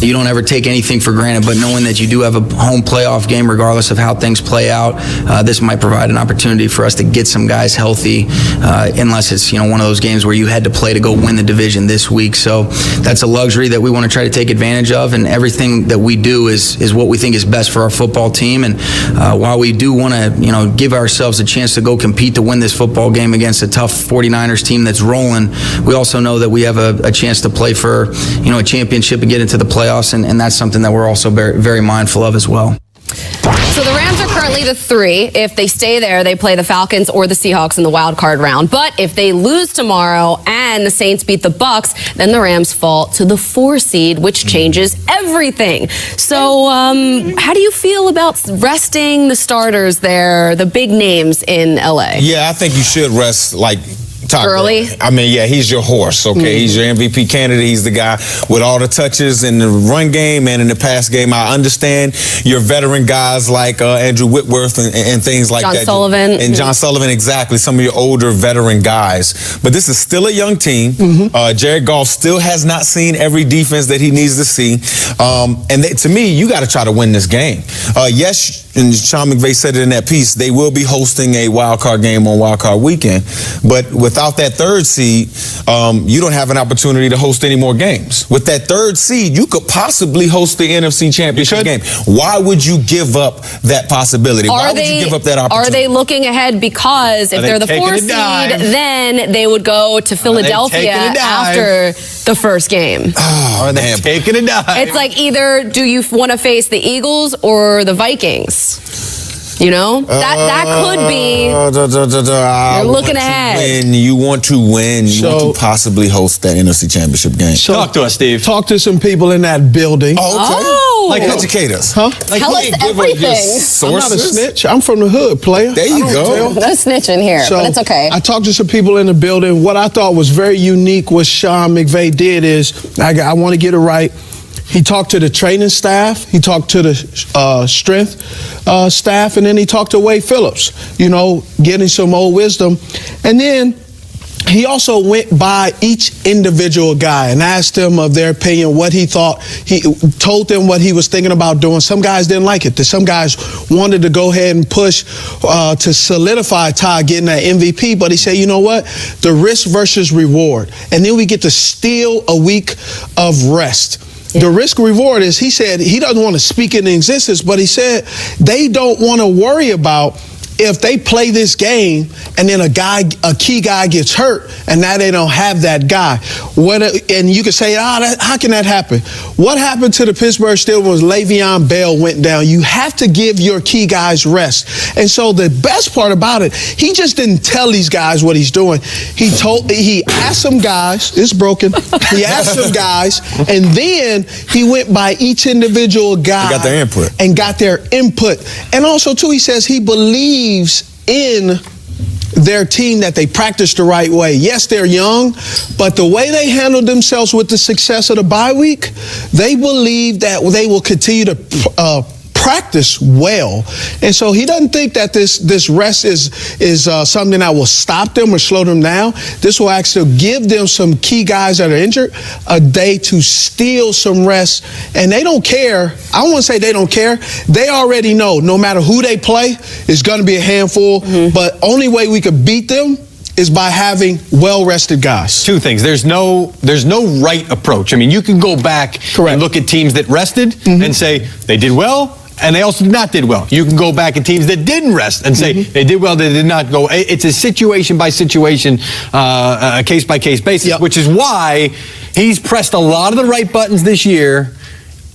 you don't ever take anything for granted, but knowing that you do have a home playoff game, regardless of how things play out, this might provide an opportunity for us to get some guys healthy, unless it's one of those games where you had to play to go win the division this week. So that's a luxury that we want to try to take advantage of, and everything that we do is what we think is best for our football team. And while we do want to give ourselves a chance to go compete to win this football game against a tough 49ers team that's rolling, we also know that we have a chance to play for a championship and get into the playoffs, and that's something that we're also very, very mindful of as well. So the Rams are currently the 3. If they stay there, they play the Falcons or the Seahawks in the wild card round. But if they lose tomorrow and the Saints beat the Bucks, then the Rams fall to the 4 seed, which changes everything. So how do you feel about resting the starters there, the big names in LA? Yeah, I think you should rest early. I mean, yeah, he's your horse, okay? He's your MVP candidate. He's the guy with all the touches in the run game and in the pass game. I understand your veteran guys like Andrew Whitworth and things like that. John Sullivan. And John Sullivan, exactly. Some of your older veteran guys. But this is still a young team. Jared Goff still has not seen every defense that he needs to see. To me, you got to try to win this game. Yes, and Sean McVay said it in that piece, they will be hosting a wild card game on wild card weekend. But without that 3rd seed, you don't have an opportunity to host any more games. With that 3rd seed, you could possibly host the NFC Championship game. Why would you give up that possibility? Why would you give up that opportunity? Are they looking ahead because if they're the 4th seed, then they would go to Philadelphia after the first game? Are they taking a dive? It's like either do you want to face the Eagles or the Vikings? That could be. You're looking ahead. You want to win. You want to possibly host that NFC Championship game. So, talk to us, Steve. Talk to some people in that building. Like educate us. Tell us everything. I'm not a snitch. I'm from the hood, player. There you go. No snitching here, but it's okay. I talked to some people in the building. What I thought was very unique what Sean McVay did is, I want to get it right. He talked to the training staff, he talked to the strength staff, and then he talked to Wade Phillips, getting some old wisdom. And then he also went by each individual guy and asked them of their opinion, what he thought. He told them what he was thinking about doing. Some guys didn't like it. Some guys wanted to go ahead and push to solidify Ty getting that MVP, but he said, you know what? The risk versus reward. And then we get to steal a week of rest. The risk reward is, he said he doesn't want to speak into existence, but he said they don't want to worry about if they play this game and then a key guy gets hurt and now they don't have that guy. And you can say, how can that happen? What happened to the Pittsburgh Steelers was Le'Veon Bell went down. You have to give your key guys rest. And so the best part about it, he just didn't tell these guys what he's doing. He asked some guys, it's broken. He asked some guys, and then he went by each individual guy. Got their input. And got their input. And also, too, he says he believes in their team, that they practice the right way. Yes, they're young, but the way they handled themselves with the success of the bye week, they believe that they will continue to practice well. And so he doesn't think that this rest is something that will stop them or slow them down. This will actually give them, some key guys that are injured, a day to steal some rest. And they don't care. I don't want to say they don't care. They already know no matter who they play, it's going to be a handful. But only way we could beat them is by having well-rested guys. 2 things. There's no right approach. I mean, you can go back and look at teams that rested and say they did well, and they also not did well. You can go back at teams that didn't rest and say they did well, they did not go. It's a situation-by-situation, a case-by-case basis, which is why he's pressed a lot of the right buttons this year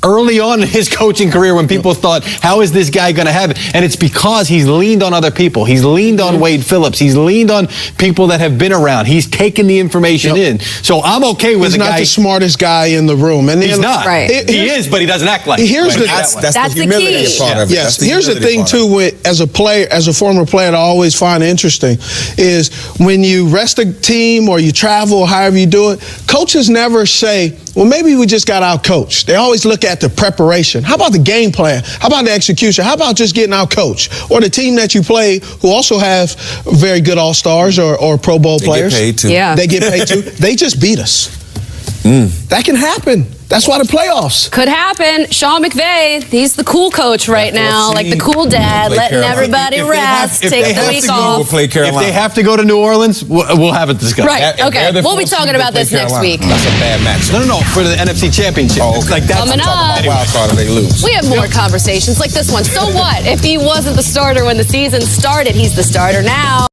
early on in his coaching career when people thought, how is this guy going to have it? And it's because he's leaned on other people. He's leaned on Wade Phillips. He's leaned on people that have been around. He's taken the information in. So I'm okay with the guy. He's not the smartest guy in the room. And he's not. He is, but he doesn't act like it. That's the humility part of it. Yes. Here's the thing, too, as a player, as a former player, that I always find interesting is when you rest a team or you travel or however you do it, coaches never say, well, maybe we just got out-coached. They always look at the preparation. How about the game plan? How about the execution? How about just getting out-coached? Or the team that you play who also have very good all-stars or Pro Bowl players. They get paid, too. Yeah. They get paid, too. They just beat us. That can happen. That's why the playoffs. Could happen. Sean McVay, he's the cool coach right now, like the cool dad, letting everybody rest, take the week off. If they have to go to New Orleans, we'll have it discussed. Right, okay. We'll be talking about this next week. That's a bad match. No, for the NFC Championship. Oh, okay. Like that's Coming up. Wild card and they lose. We have more conversations like this one. So what? If he wasn't the starter when the season started, he's the starter now.